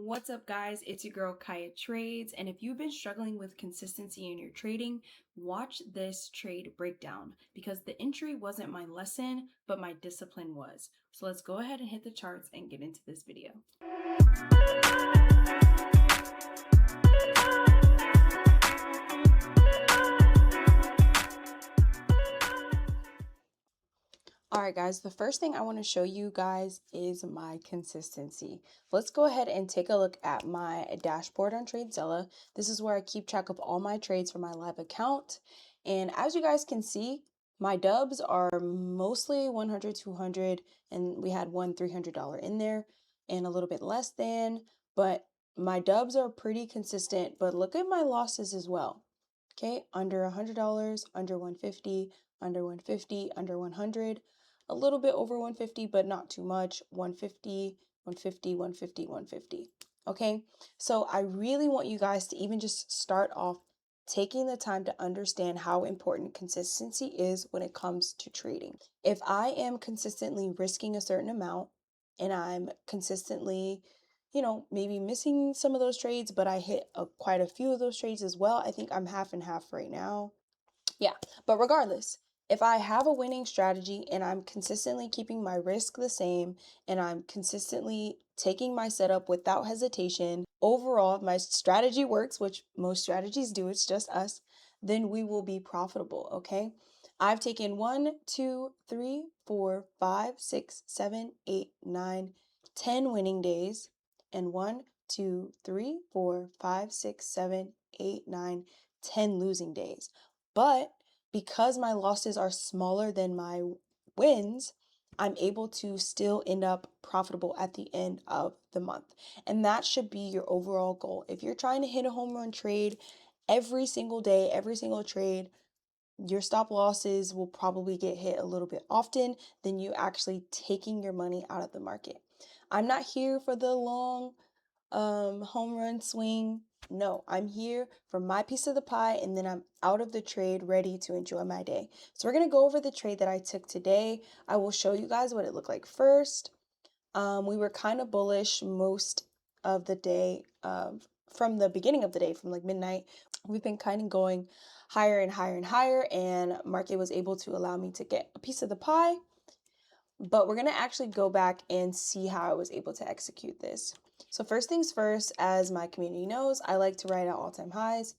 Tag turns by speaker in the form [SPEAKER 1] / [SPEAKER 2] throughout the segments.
[SPEAKER 1] What's up, guys? It's your girl Kaya Trades, and if you've been struggling with consistency in your trading, watch this trade breakdown because the entry wasn't my lesson, but my discipline was. So let's go ahead and hit the charts and get into this video. Alright guys, the first thing I want to show you guys is my consistency. Let's go ahead and take a look at my dashboard on TradeZella. This is where I keep track of all my trades for my live account. And as you guys can see, my dubs are mostly 100, 200, and we had one $300 in there and a little bit less than, but my dubs are pretty consistent, but look at my losses as well. Okay, under $100, under 150, under 150, under 100, a little bit over 150, but not too much. 150, 150, 150, 150. Okay, so I really want you guys to even just start off taking the time to understand how important consistency is when it comes to trading. If I am consistently risking a certain amount and I'm consistently, maybe missing some of those trades, but I hit quite a few of those trades as well. I think I'm half and half right now. Yeah, but regardless, if I have a winning strategy and I'm consistently keeping my risk the same and I'm consistently taking my setup without hesitation, overall, my strategy works, which most strategies do, it's just us, then we will be profitable, okay? I've taken 1, 2, 3, 4, 5, 6, 7, 8, 9, 10 winning days, and 1, 2, 3, 4, 5, 6, 7, 8, 9, 10 losing days. But because my losses are smaller than my wins, I'm able to still end up profitable at the end of the month. And that should be your overall goal. If you're trying to hit a home run trade every single day, every single trade, your stop losses will probably get hit a little bit often than you actually taking your money out of the market. I'm not here for the long home run swing. No, I'm here for my piece of the pie, and then I'm out of the trade ready to enjoy my day. So we're going to go over the trade that I took today. I will show you guys what it looked like first. We were kind of bullish most of the day, from the beginning of the day, from like midnight. We've been kind of going higher and higher and higher, and market was able to allow me to get a piece of the pie. But we're going to actually go back and see how I was able to execute this. So first things first, as my community knows, I like to write out all-time highs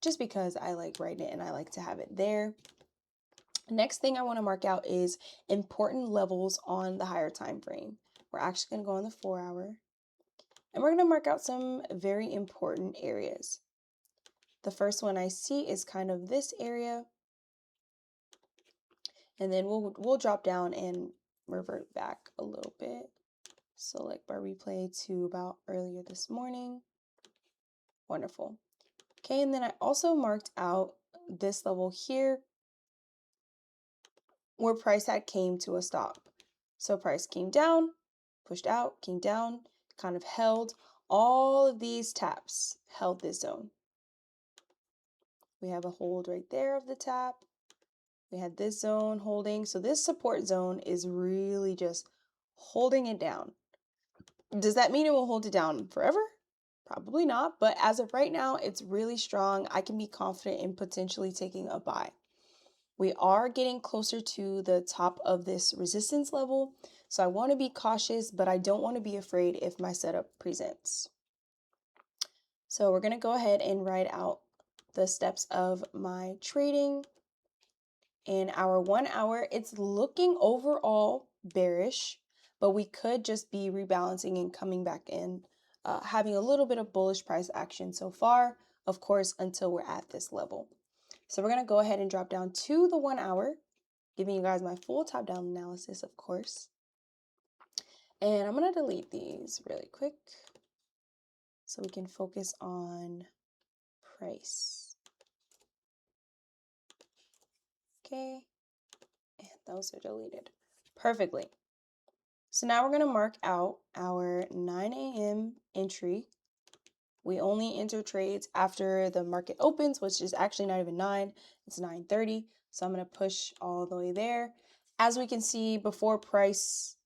[SPEAKER 1] just because I like writing it and I like to have it there. Next thing I want to mark out is important levels on the higher time frame. We're actually going to go on the 4-hour, and we're going to mark out some very important areas. The first one I see is kind of this area, and then we'll drop down and revert back a little bit. Select bar replay to about earlier this morning. Wonderful. Okay, and then I also marked out this level here where price had came to a stop. So price came down, pushed out, came down, kind of held. All of these taps held this zone. We have a hold right there of the tap. We had this zone holding. So this support zone is really just holding it down. Does that mean it will hold it down forever? Probably not, but as of right now, it's really strong. I can be confident in potentially taking a buy. We are getting closer to the top of this resistance level, so I want to be cautious, but I don't want to be afraid if my setup presents. So we're going to go ahead and write out the steps of my trading. In our 1 hour, it's looking overall bearish, but we could just be rebalancing and coming back in, having a little bit of bullish price action so far, of course, until we're at this level. So we're going to go ahead and drop down to the 1 hour, giving you guys my full top-down analysis, of course. And I'm going to delete these really quick so we can focus on price. Okay, and those are deleted perfectly. So now we're going to mark out our 9 a.m. entry. We only enter trades after the market opens, which is actually not even 9, it's 9:30. So I'm going to push all the way there. As we can see, before price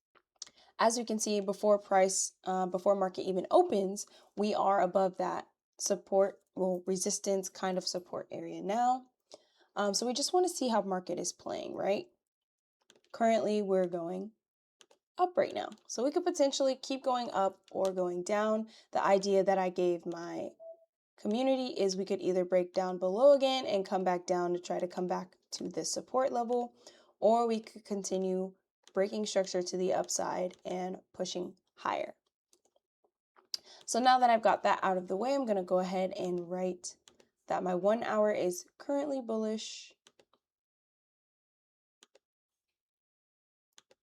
[SPEAKER 1] As you can see, before market even opens, we are above that support, well, resistance kind of support area now. So we just want to see how market is playing, right? Currently, we're going up right now. So we could potentially keep going up or going down. The idea that I gave my community is we could either break down below again and come back down to try to come back to this support level, or we could continue breaking structure to the upside and pushing higher. So now that I've got that out of the way, I'm going to go ahead and write that my 1 hour is currently bullish.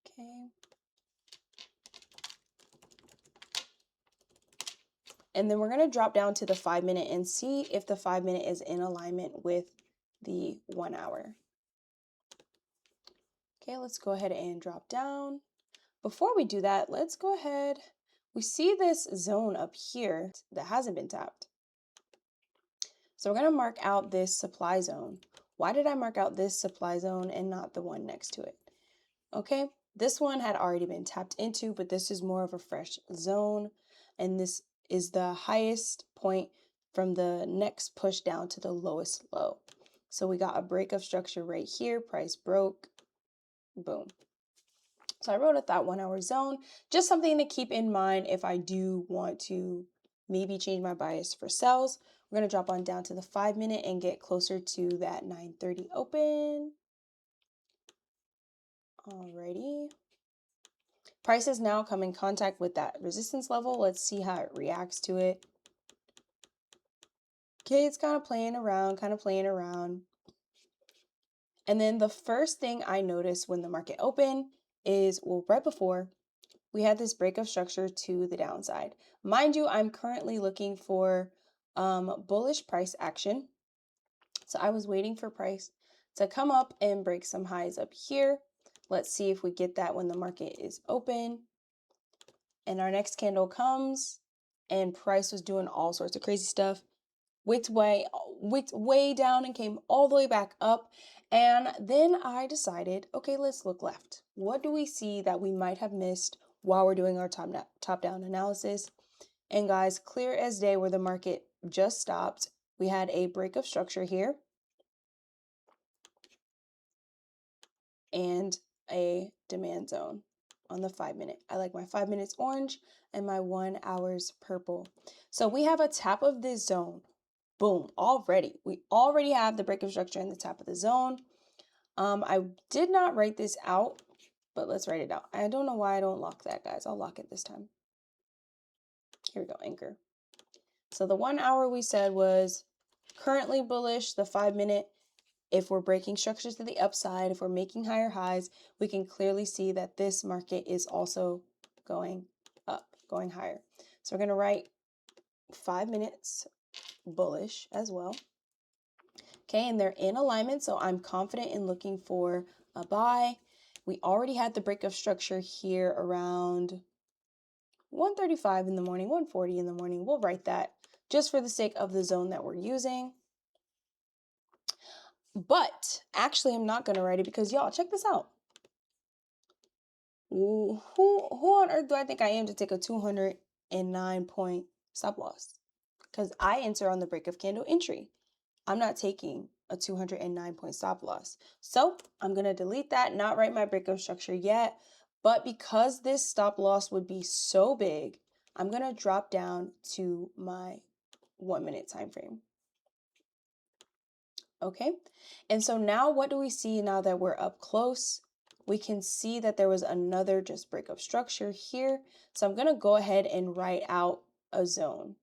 [SPEAKER 1] Okay. And then we're going to drop down to the 5 minute and see if the 5 minute is in alignment with the 1 hour. Okay, let's go ahead and drop down. Before we do that, let's go ahead. We see this zone up here that hasn't been tapped. So we're going to mark out this supply zone. Why did I mark out this supply zone and not the one next to it? Okay, this one had already been tapped into, but this is more of a fresh zone. And this is the highest point from the next push down to the lowest low. So we got a break of structure right here. Price broke. Boom. So I wrote at that 1 hour zone, just something to keep in mind if I do want to maybe change my bias for sells. We're going to drop on down to the 5 minute and get closer to that 9:30 open. Alrighty. Price has now come in contact with that resistance level. Let's see how it reacts to it. Okay, it's kind of playing around. And then the first thing I noticed when the market opened is, well, right before, we had this break of structure to the downside. Mind you, I'm currently looking for bullish price action. So I was waiting for price to come up and break some highs up here. Let's see if we get that when the market is open. And our next candle comes and price was doing all sorts of crazy stuff. Wicked way down and came all the way back up. And then I decided, okay, let's look left. What do we see that we might have missed while we're doing our top-down analysis? And guys, clear as day where the market just stopped, we had a break of structure here and a demand zone on the 5 minute. I like my 5 minutes orange and my 1 hour's purple. So we have a tap of this zone. Boom, already. We already have the break of structure in the top of the zone. I did not write this out, but let's write it out. I don't know why I don't lock that, guys. I'll lock it this time. Here we go, anchor. So the 1 hour we said was currently bullish. The 5 minute, if we're breaking structures to the upside, if we're making higher highs, we can clearly see that this market is also going up, going higher. So we're going to write 5 minutes bullish as well. Okay, and they're in alignment, so I'm confident in looking for a buy. We already had the break of structure here around 1:35 in the morning, 1:40 in the morning. We'll write that just for the sake of the zone that we're using. But actually, I'm not going to write it because, y'all, check this out. Who on earth do I think I am to take a 209 point stop loss? Because I enter on the break of candle entry. I'm not taking a 209 point stop loss. So I'm going to delete that, not write my break of structure yet. But because this stop loss would be so big, I'm going to drop down to my 1 minute time frame. Okay, and so now what do we see now that we're up close? We can see that there was another just break of structure here. So I'm going to go ahead and write out a zone.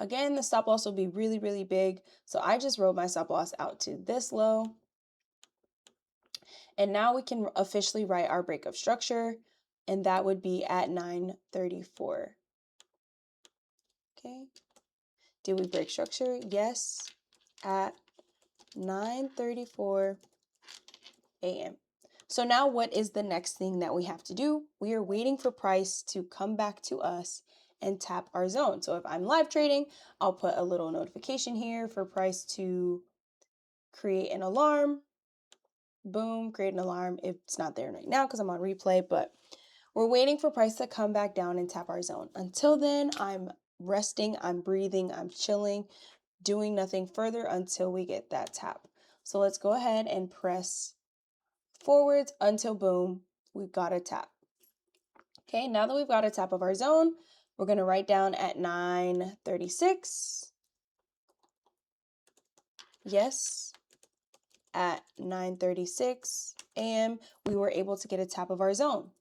[SPEAKER 1] Again, the stop loss will be really, really big. So I just wrote my stop loss out to this low. And now we can officially write our break of structure, and that would be at 9:34. Okay. Did we break structure? Yes, at 9:34 a.m. So now what is the next thing that we have to do? We are waiting for price to come back to us and tap our zone. So if I'm live trading, I'll put a little notification here for price to create an alarm. Boom, create an alarm. It's not there right now because I'm on replay, but We're waiting for price to come back down and tap our zone. Until then, I'm resting, I'm breathing, I'm chilling, doing nothing further until we get that tap. So let's go ahead and press forwards until boom, we've got a tap. Okay, now that we've got a tap of our zone, we're going to write down at 9:36. Yes, at 9:36 a.m., we were able to get a tap of our zone.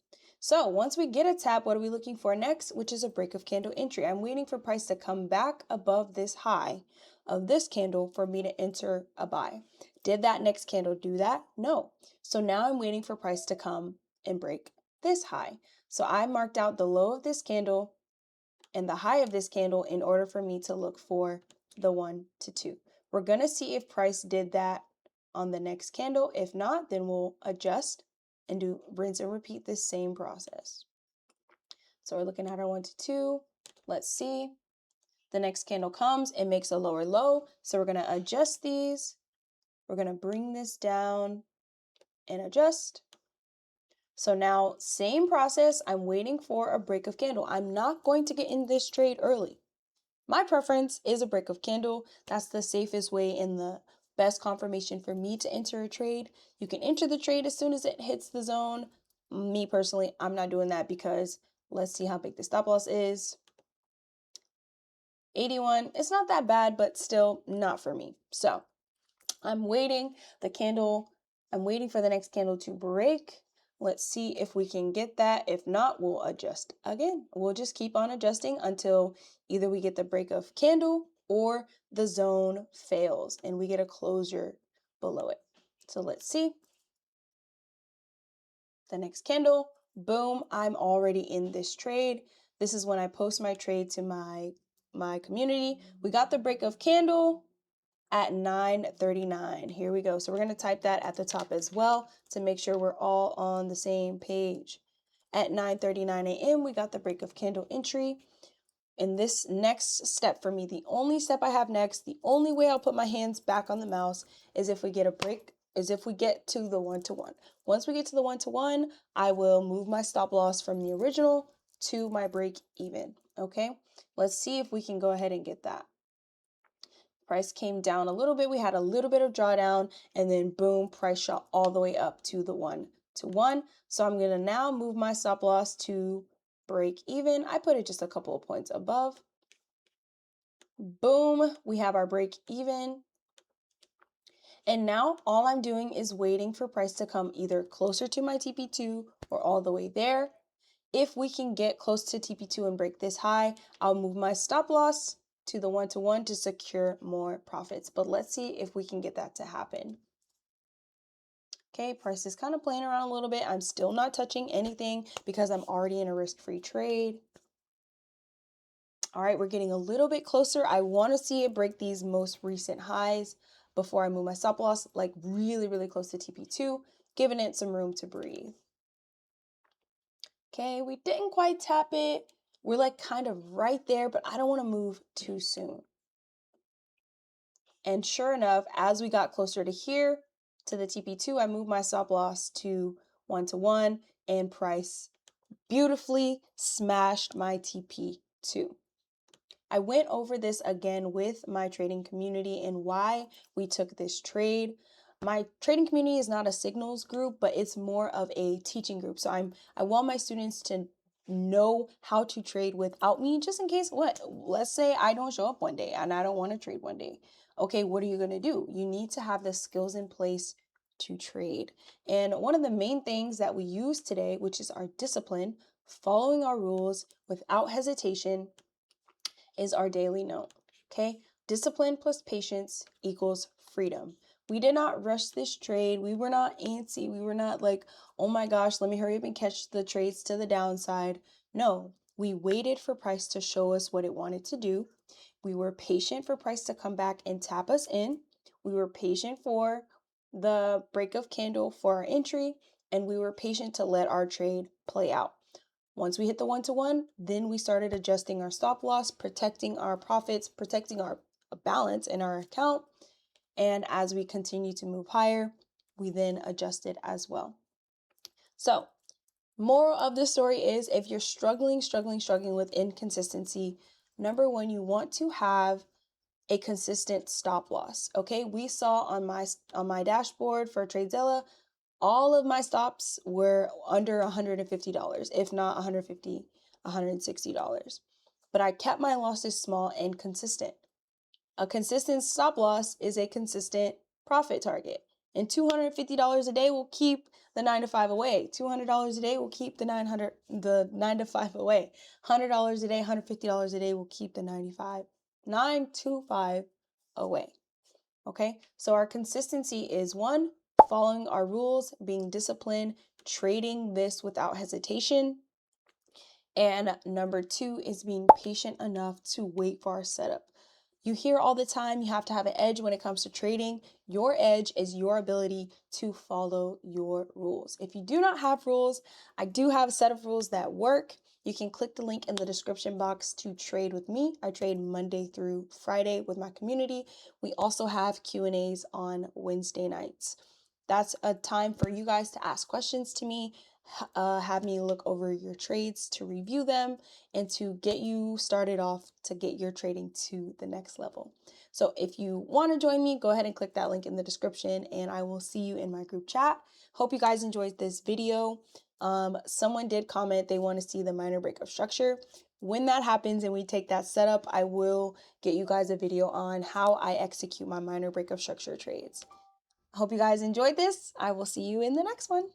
[SPEAKER 1] So once we get a tap, what are we looking for next? Which is a break of candle entry. I'm waiting for price to come back above this high of this candle for me to enter a buy. Did that next candle do that? No. So now I'm waiting for price to come and break this high. So I marked out the low of this candle and the high of this candle in order for me to look for the 1 to 2. We're going to see if price did that on the next candle. If not, then we'll adjust and do rinse and repeat this same process. So we're looking at our 1 to 2. Let's see. The next candle comes and makes a lower low. So we're going to adjust these. We're going to bring this down and adjust. So now, same process. I'm waiting for a break of candle. I'm not going to get in this trade early. My preference is a break of candle. That's the safest way and the best confirmation for me to enter a trade. You can enter the trade as soon as it hits the zone. Me personally, I'm not doing that because let's see how big the stop loss is. 81. It's not that bad, but still not for me. So I'm waiting I'm waiting for the next candle to break. Let's see if we can get that. If not, we'll adjust again. We'll just keep on adjusting until either we get the break of candle or the zone fails and we get a closure below it. So let's see. The next candle, boom, I'm already in this trade. This is when I post my trade to my community. We got the break of candle at 9:39. Here we go. So we're going to type that at the top as well to make sure we're all on the same page. At 9:39 a.m., we got the break of candle entry. In this next step for me, the only step I have next, the only way I'll put my hands back on the mouse is if we get a break, is if we get to the 1 to 1. Once we get to the 1 to 1, I will move my stop loss from the original to my break even. Okay, let's see if we can go ahead and get that. Price came down a little bit. We had a little bit of drawdown and then boom, price shot all the way up to the 1 to 1. So I'm going to now move my stop loss to break even. I put it just a couple of points above. Boom, we have our break even. And now all I'm doing is waiting for price to come either closer to my TP2 or all the way there. If we can get close to TP2 and break this high, I'll move my stop loss to the 1 to 1 to secure more profits. But let's see if we can get that to happen. Okay, price is kind of playing around a little bit. I'm still not touching anything because I'm already in a risk-free trade. All right, we're getting a little bit closer. I want to see it break these most recent highs before I move my stop loss, like really, really close to TP2, giving it some room to breathe. Okay, we didn't quite tap it. We're like kind of right there, but I don't want to move too soon. And sure enough, as we got closer to here, to the TP2, I moved my stop loss to 1 to 1 and price beautifully smashed my TP2. I went over this again with my trading community and why we took this trade. My trading community is not a signals group, but it's more of a teaching group. So I want my students to know how to trade without me, just in case let's say I don't show up one day and I don't want to trade one day. Okay, what are you going to do? You need to have the skills in place to trade. And one of the main things that we use today, which is our discipline, following our rules without hesitation, is our daily note. Okay, discipline plus patience equals freedom. We did not rush this trade. We were not antsy. We were not like, oh my gosh, let me hurry up and catch the trades to the downside. No, we waited for price to show us what it wanted to do. We were patient for price to come back and tap us in. We were patient for the break of candle for our entry, and we were patient to let our trade play out. Once we hit the 1 to 1, then we started adjusting our stop loss, protecting our profits, protecting our balance in our account. And as we continue to move higher, we then adjusted as well. So Moral of the story is, if you're struggling with inconsistency, number one, you want to have a consistent stop loss. Okay, we saw on my dashboard for TradeZella, all of my stops were under $150, if not $150, $160. But I kept my losses small and consistent. A consistent stop loss is a consistent profit target. And $250 a day will keep the 9 to 5 away. $200 a day will keep the 9 to 5 away. $100 a day, $150 a day will keep the 9 to 5 away. Okay? So our consistency is, one, following our rules, being disciplined, trading this without hesitation. And number two is being patient enough to wait for our setup. You hear all the time you have to have an edge when it comes to trading. Your edge is your ability to follow your rules. If you do not have rules, I do have a set of rules that work. You can click the link in the description box to trade with me. I trade Monday through Friday with my community. We also have Q&As on Wednesday nights. That's a time for you guys to ask questions to me, have me look over your trades to review them and to get you started off to get your trading to the next level. So if you want to join me, go ahead and click that link in the description and I will see you in my group chat. Hope you guys enjoyed this video. Someone did comment they want to see the minor breakup structure. When that happens and we take that setup, I will get you guys a video on how I execute my minor breakup structure trades. I hope you guys enjoyed this. I will see you in the next one.